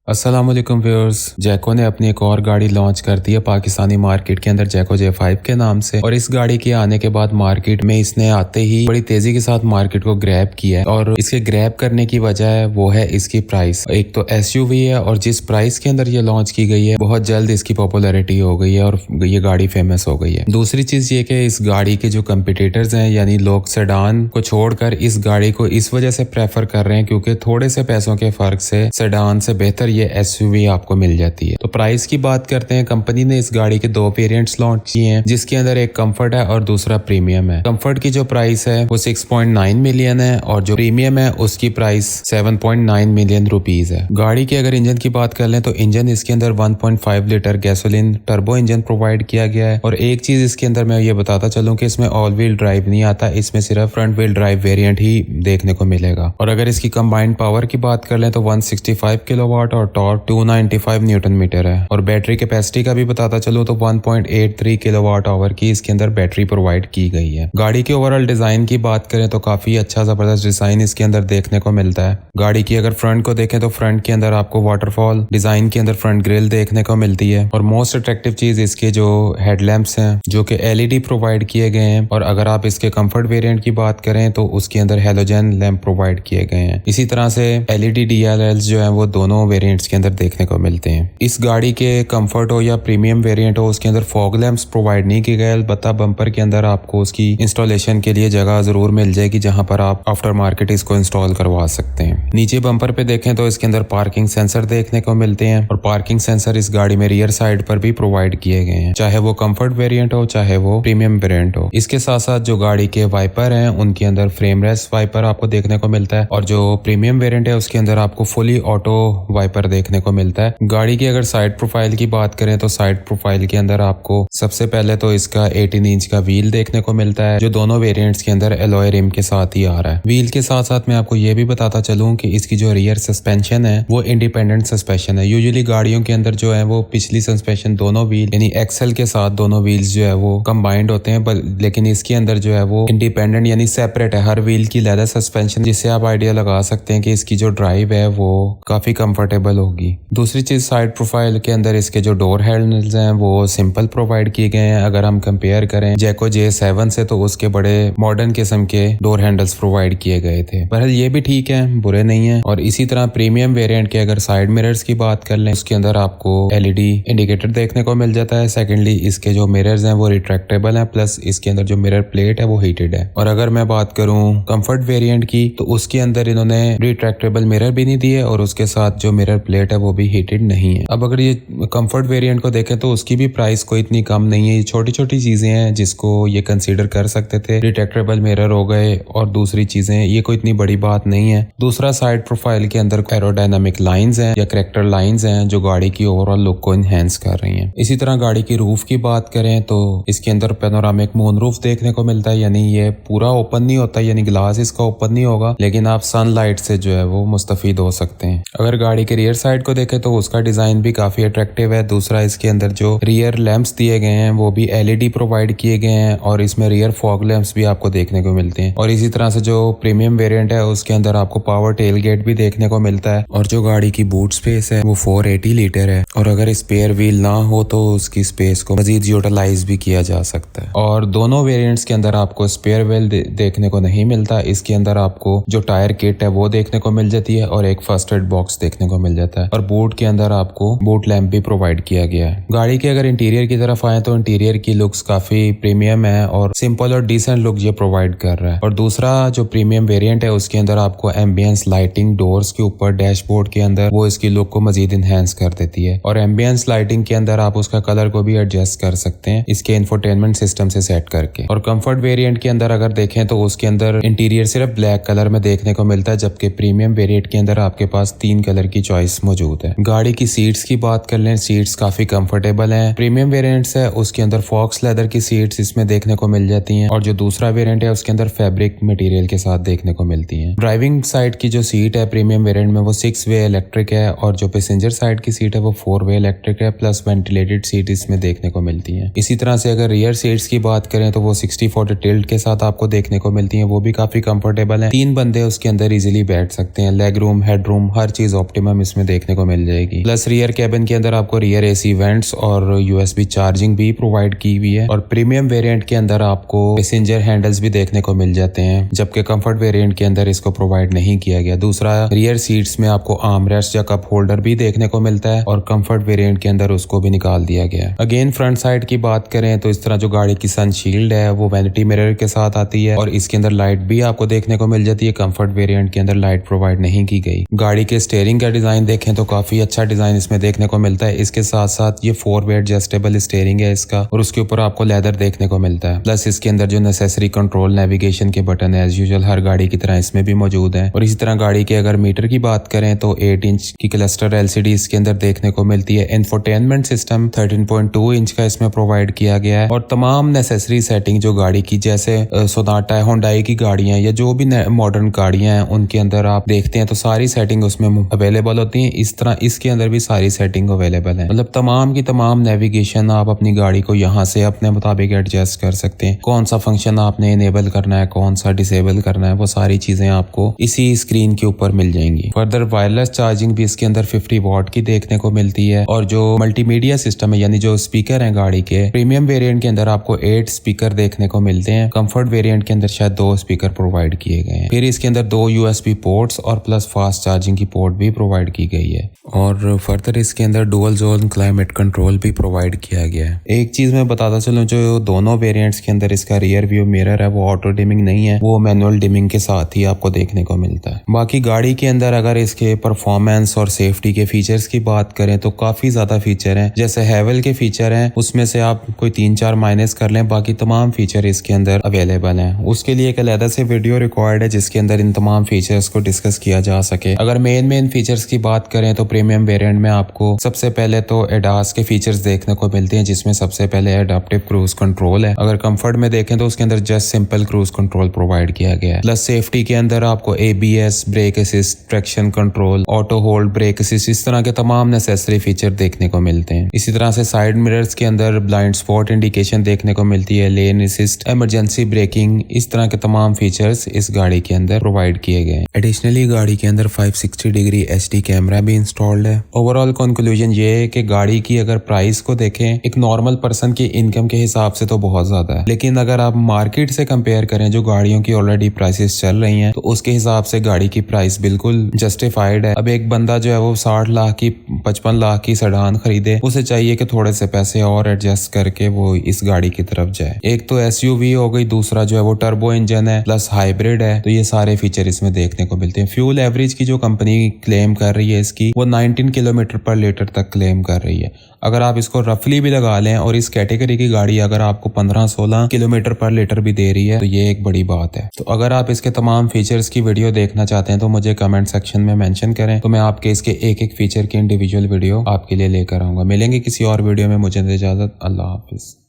अस्सलाम वालेकुम व्यूअर्स। जैको ने अपनी एक और गाड़ी लॉन्च कर दी है पाकिस्तानी मार्केट के अंदर, जैको J5 के नाम से। और इस गाड़ी के आने के बाद मार्केट में इसने आते ही बड़ी तेजी के साथ मार्केट को ग्रैब किया है। और इसके ग्रैब करने की वजह है वो है इसकी प्राइस। एक तो SUV है और जिस प्राइस के अंदर ये लॉन्च की गई है बहुत जल्द इसकी पॉपुलैरिटी हो गई है और ये गाड़ी फेमस हो गई है। दूसरी चीज ये कि इस गाड़ी के जो कंपिटिटर्स हैं यानी लोग सेडान को छोड़कर इस गाड़ी को इस वजह से प्रेफर कर रहे हैं क्योंकि थोड़े से पैसों के फर्क से सेडान से बेहतर ये SUV आपको मिल जाती है। तो प्राइस की बात करते हैं। कंपनी ने इस गाड़ी के दो वेरिएंट्स लॉन्च किए हैं जिसके अंदर एक कंफर्ट है और दूसरा प्रीमियम है। कंफर्ट की जो प्राइस है वो 6.9 मिलियन है और जो प्रीमियम है उसकी प्राइस 7.9 मिलियन रुपीज है। गाड़ी के अगर इंजन की बात कर लें तो इंजन इसके अंदर 1.5 litre gasoline turbo engine provide किया गया है। और एक चीज इसके अंदर मैं ये बताता चलूं कि इसमें ऑल व्हील ड्राइव नहीं आता, इसमें सिर्फ फ्रंट व्हील ड्राइव वेरिएंट ही देखने को मिलेगा। और अगर इसकी कंबाइंड पावर की बात कर लें तो 165 किलोवाट और टॉर्क 295 न्यूटन मीटर है। और बैटरी कैपेसिटी का भी बताता चलूं तो 1.83 किलोवाट आवर की इसके अंदर बैटरी प्रोवाइड की गई है। गाड़ी के ओवरऑल डिजाइन की बात करें तो काफी अच्छा जबरदस्त डिजाइन इसके अंदर देखने को मिलता है। गाड़ी की अगर फ्रंट को देखें तो फ्रंट के अंदर आपको वाटरफॉल डिजाइन के अंदर फ्रंट ग्रिल देखने को मिलती है। और मोस्ट अट्रैक्टिव चीज इसके जो हेडलैम्प्स हैं जो कि LED प्रोवाइड किए गए हैं। और अगर आप इसके कंफर्ट वेरिएंट की बात करें तो उसके अंदर हेलोजन लैंप प्रोवाइड किए गए हैं। इसी तरह से LED DRLs जो है वो दोनों वेरिएंट्स के अंदर देखने को मिलते हैं। इस गाड़ी के कंफर्ट हो या प्रीमियम वेरिएंट हो उसके अंदर फॉग लैंप्स प्रोवाइड नहीं किए गए, अलबत्ता बम्पर के अंदर आपको उसकी इंस्टॉलेशन के लिए जगह जरूर मिल जाएगी जहां पर आप आफ्टर मार्केट इसको इंस्टॉल करवा सकते हैं। नीचे बम्पर पे देखें तो इसके अंदर पार्किंग सेंसर देखने को मिलते हैं और पार्किंग सेंसर इस गाड़ी में रियर साइड पर भी प्रोवाइड किए गए हैं, चाहे वो कंफर्ट वेरिएंट हो चाहे वो प्रीमियम वेरिएंट हो। इसके साथ साथ जो गाड़ी के वाइपर हैं उनके अंदर फ्रेम रेस्ट वाइपर आपको देखने को मिलता है और जो प्रीमियम वेरिएंट है उसके अंदर आपको फुली ऑटो वाइपर देखने को मिलता है। गाड़ी की अगर साइड प्रोफाइल की बात करें तो साइड प्रोफाइल के अंदर आपको सबसे पहले तो इसका 18 इंच का व्हील देखने को मिलता है जो दोनों वेरिएंट्स के अंदर एलॉय रिम के साथ ही आ रहा है। व्हील के साथ साथ मैं आपको ये भी बताता चलूं कि इसकी जो रियर सस्पेंशन है वो इंडिपेंडेंट सस्पेंशन है। यूजुअली गाड़ियों के अंदर जो है वो पिछली सस्पेंशन दोनों व्हील यानी एक्सल के साथ दोनों व्हील्स जो है वो कंबाइंड होते हैं, लेकिन इसके अंदर जो है वो इंडिपेंडेंट यानी सेपरेट है हर व्हील की लेदर सस्पेंशन, जिससे आप आइडिया लगा सकते हैं कि इसकी जो ड्राइव है वो काफी कंफर्टेबल होगी। दूसरी चीज साइड प्रोफाइल के अंदर इसके जो डोर हैंडल्स हैं वो सिंपल प्रोवाइड किए गए हैं। अगर हम कंपेयर करें जैको J7 से तो उसके बड़े मॉडर्न किस्म के डोर हैंडल्स प्रोवाइड किए गए थे, बहरहाल ये भी ठीक है, बुरे नहीं है। और इसी तरह प्रीमियम वेरिएंट के अगर साइड मिरर्स की बात कर लें उसके अंदर आपको LED इंडिकेटर देखने को मिल जाता है। सेकेंडली इसके जो मिरर्स हैं वो रिट्रैक्टेबल हैं, प्लस इसके अंदर जो मिरर प्लेट है वो हीटेड है। और अगर मैं बात करूं कंफर्ट वेरिएंट की तो उसके अंदर इन्होंने रिट्रैक्टेबल मिरर भी नहीं दिए और उसके साथ जो मिरर प्लेट है वो भी हीटेड नहीं है। अब अगर ये कंफर्ट वेरिएंट को देखें तो उसकी भी प्राइस कोई इतनी कम नहीं है। ये छोटी छोटी चीजें हैं जिसको ये कंसीडर कर सकते थे, रिट्रैक्टेबल मिरर हो गए और दूसरी चीजें, ये कोई इतनी बड़ी बात नहीं है। दूसरा साइड प्रोफाइल के अंदर एरोडायनामिक लाइंस हैं या करेक्टर लाइंस हैं जो गाड़ी की ओवरऑल लुक को इनहेंस कर रही हैं। इसी तरह गाड़ी की रूफ की बात करें तो इसके अंदर पैनोरामिक मून रूफ देखने को मिलता है, यानी ये पूरा ओपन नहीं होता, यानी ग्लास इसका ओपन नहीं होगा, लेकिन आप सनलाइट से जो है वो मुस्तफीद हो सकते हैं। अगर गाड़ी के रियर साइड को देखें तो उसका डिजाइन भी काफी अट्रैक्टिव है। दूसरा इसके अंदर जो रियर लैंप्स दिए गए हैं वो भी LED प्रोवाइड किए गए हैं और इसमें रियर फॉग लैंप्स भी आपको देखने को मिलते हैं। और इसी तरह से जो प्रीमियम वेरिएंट है उसके अंदर आपको पावर टेल गेट भी देखने को मिलता है। और जो गाड़ी की बूट स्पेस है वो 480 लीटर है और अगर स्पेयर व्हील ना हो तो उसकी स्पेस को मजीद यूटिलाइज भी किया जा सकता है। और दोनों वेरिएंट्स के अंदर आपको स्पेयर व्हील देखने को नहीं मिलता। इसके अंदर आपको जो टायर किट है वो देखने को मिल जाती है और एक फर्स्ट एड बॉक्स देखने को मिल जाता है। और बूट के अंदर आपको बूट लैंप भी प्रोवाइड किया गया है। गाड़ी के अगर इंटीरियर की तरफ आए तो इंटीरियर की लुक्स काफी प्रीमियम है और सिंपल और डिसेंट लुक ये प्रोवाइड कर रहा है। और दूसरा जो प्रीमियम वेरिएंट है उसके अंदर आपको एम्बियंस लाइटिंग डोर्स के ऊपर डैशबोर्ड के अंदर वो इसकी लुक को मजीद इनहेंस कर देती है। और एम्बियंस लाइटिंग के अंदर आप उसका कलर को भी एडजस्ट कर सकते हैं इसके इंफोटेनमेंट सिस्टम से सेट करके। और कंफर्ट वेरिएंट के अंदर अगर देखें तो उसके अंदर इंटीरियर सिर्फ ब्लैक कलर में देखने को मिलता है, जबकि प्रीमियम वेरिएंट के अंदर आपके पास 3 कलर की चॉइस मौजूद है। गाड़ी की सीट्स की बात कर लें, सीट्स काफी कंफर्टेबल हैं। प्रीमियम वेरिएंट्स है उसके अंदर फॉक्स लेदर की सीट्स इसमें देखने को मिल जाती हैं और जो दूसरा वेरिएंट है उसके अंदर फैब्रिक मटेरियल के साथ देखने को मिलती हैं। ड्राइविंग साइड की जो सीट है प्रीमियम वेरिएंट में वो 6 वे इलेक्ट्रिक है और जो पैसेंजर साइड की सीट है वो 4 वे इलेक्ट्रिक है, प्लस वेंटिलेटेड सीट इसमें देखने को मिलती है। इसी तरह से अगर रियर सीट्स की बात करें तो वो 60-40 टिल्ट के साथ आपको देखने को मिलती है, वो भी काफी कंफर्टेबल है। 3 बंदे उसके अंदर इजीली बैठ सकते हैं। लेग रूम, हेड रूम, हर चीज ऑप्टिमम इसमें देखने को मिल जाएगी। प्लस रियर कैबिन के अंदर आपको रियर एसी वेंट्स और USB चार्जिंग भी प्रोवाइड की हुई है। और प्रीमियम वेरिएंट के अंदर आपको पैसेंजर हैंडल्स भी देखने को मिल जाते हैं, जबकि कंफर्ट वेरिएंट के अंदर इसको प्रोवाइड नहीं किया गया। दूसरा, रियर सीट्स में आपको आर्मरेस्ट या कप होल्डर भी देखने को मिलता है और कंफर्ट वेरिएंट के अंदर उसको भी निकाल दिया गया है। अगेन फ्रंट साइड की बात करें तो इस तरह जो गाड़ी की सनशील्ड है वो वैनिटी मिरर के साथ आती है और इसके अंदर लाइट भी आपको देखने को मिल जाती है। कंफर्ट वेरिएंट के अंदर लाइट प्रोवाइड नहीं की गई। गाड़ी के स्टीयरिंग का डिजाइन देखें तो काफी अच्छा डिजाइन इसमें देखने को मिलता है। इसके साथ साथ ये 4 वे एडजस्टेबल स्टीयरिंग है इसका और उसके ऊपर आपको लेदर देखने को मिलता है। प्लस इसके अंदर जो नेसेसरी कंट्रोल नेविगेशन के बटन है एज यूजुअल हर गाड़ी की तरह इसमें भी मौजूद है। और इसी तरह गाड़ी के अगर मीटर की बात करें तो 8 इंच की क्लस्टर LCD इसके अंदर देखने को मिलती है। इंफोटेनमेंट सिस्टम 13.2 इंच का इसमें प्रोवाइड किया गया है और तमाम नेसेसरी सेटिंग जो गाड़ी की, जैसे सोनाटा है, होंडाई की गाड़ियां या जो भी मॉडर्न गाड़ियां हैं उनके अंदर आप देखते हैं तो सारी सेटिंग उसमें अवेलेबल होती है। इस तरह इसके अंदर भी सारी सेटिंग अवेलेबल है। मतलब तमाम की तमाम नेविगेशन आप अपनी गाड़ी को यहाँ से अपने मुताबिक एडजस्ट कर सकते हैं। कौन सा फंक्शन आपने इनेबल करना है, कौन सा डिसेबल करना है, वो सारी चीजें आपको इसी स्क्रीन के ऊपर मिल जाएंगी। फर्दर वायरलेस चार्जिंग भी इसके अंदर 50 वॉट की देखने को मिलती है और जो मल्टीमीडिया सिस्टम है यानी जो स्पीकर है गाड़ी के, प्रीमियम वेरिएंट के अंदर आपको 8 स्पीकर देखने को मिलते हैं। कंफर्ट वेरिएंट के अंदर शायद 2 स्पीकर प्रोवाइड किए गए हैं। फिर इसके अंदर 2 USB पोर्ट्स और प्लस फास्ट चार्जिंग की पोर्ट भी प्रोवाइड की गई है और फर्दर इसके अंदर डुअल जोन क्लाइमेट कंट्रोल भी प्रोवाइड किया गया है। एक चीज मैं बताता चलूं, जो दोनों वेरिएंट्स के अंदर इसका रियर व्यू मिरर है वो ऑटो डिमिंग नहीं है, वो मैनुअल डिमिंग के साथ ही आपको देखने को मिलता है। बाकी गाड़ी के अंदर अगर इसके परफॉर्मेंस और सेफ्टी के फीचर्स की बात करें तो काफी ज्यादा फीचर हैं। जैसे हैवल के फीचर हैं उसमें से आप कोई 3-4 माइनस कर लें, बाकी तमाम फीचर इसके अंदर अवेलेबल हैं। उसके लिए एक अलग से वीडियो रिकॉर्ड है जिसके अंदर इन तमाम फीचर्स को डिस्कस किया जा सके। अगर मेन फीचर्स की बात करें तो प्रीमियम वेरिएंट में आपको सबसे पहले तो एडास के फीचर्स देखने को मिलते हैं, जिसमें सबसे पहले एडाप्टिव क्रूज कंट्रोल है। अगर कंफर्ट में देखें तो उसके अंदर just simple cruise control provide किया गया है। प्लस सेफ्टी के अंदर आपको ABS, brake assist, traction control, auto hold brake assist, इस तरह के तमाम नेसेसरी फीचर देखने को मिलते हैं। इसी तरह से साइड मिरर्स के अंदर ब्लाइंड स्पॉट इंडिकेशन देखने को मिलती है, लेन असिस्ट, इमरजेंसी ब्रेकिंग, इस तरह के तमाम फीचर्स इस गाड़ी के अंदर प्रोवाइड किए गए हैं। एडिशनली गाड़ी के अंदर 560 डिग्री HD कैमरा भी इंस्टॉल्ड है। ओवरऑल कंक्लूजन ये है कि गाड़ी की अगर प्राइस को देखें एक नॉर्मल पर्सन की इनकम के हिसाब से तो बहुत ज्यादा है, लेकिन अगर आप मार्केट से कंपेयर करें जो गाड़ियों की ऑलरेडी प्राइसेस चल रही हैं तो उसके हिसाब से गाड़ी की प्राइस बिल्कुल जस्टिफाइड है। अब एक बंदा जो है वो 60 लाख की 55 लाख की सेडान खरीदे, उसे चाहिए कि थोड़े से पैसे और एडजस्ट करके वो इस गाड़ी की तरफ जाए। एक तो SUV हो गई, दूसरा जो है वो टर्बो इंजन है प्लस हाइब्रिड है, तो ये सारे फीचर इसमें देखने को मिलते हैं। फ्यूल एवरेज की जो कंपनी क्लेम कर रही है इसकी, वो 19 किलोमीटर पर लीटर तक क्लेम कर रही है। अगर आप इसको रफली भी लगा लें और इस कैटेगरी की गाड़ी अगर आपको 15-16 किलोमीटर पर लीटर भी दे रही है तो ये एक बड़ी बात है। तो अगर आप इसके तमाम फीचर्स की वीडियो देखना चाहते हैं तो मुझे कमेंट सेक्शन में मेंशन करें, तो मैं आपके इसके एक फीचर की इंडिविजुअल वीडियो आपके लिए लेकर आऊंगा। मिलेंगे किसी और वीडियो में, मुझे इजाजत, अल्लाह हाफिज।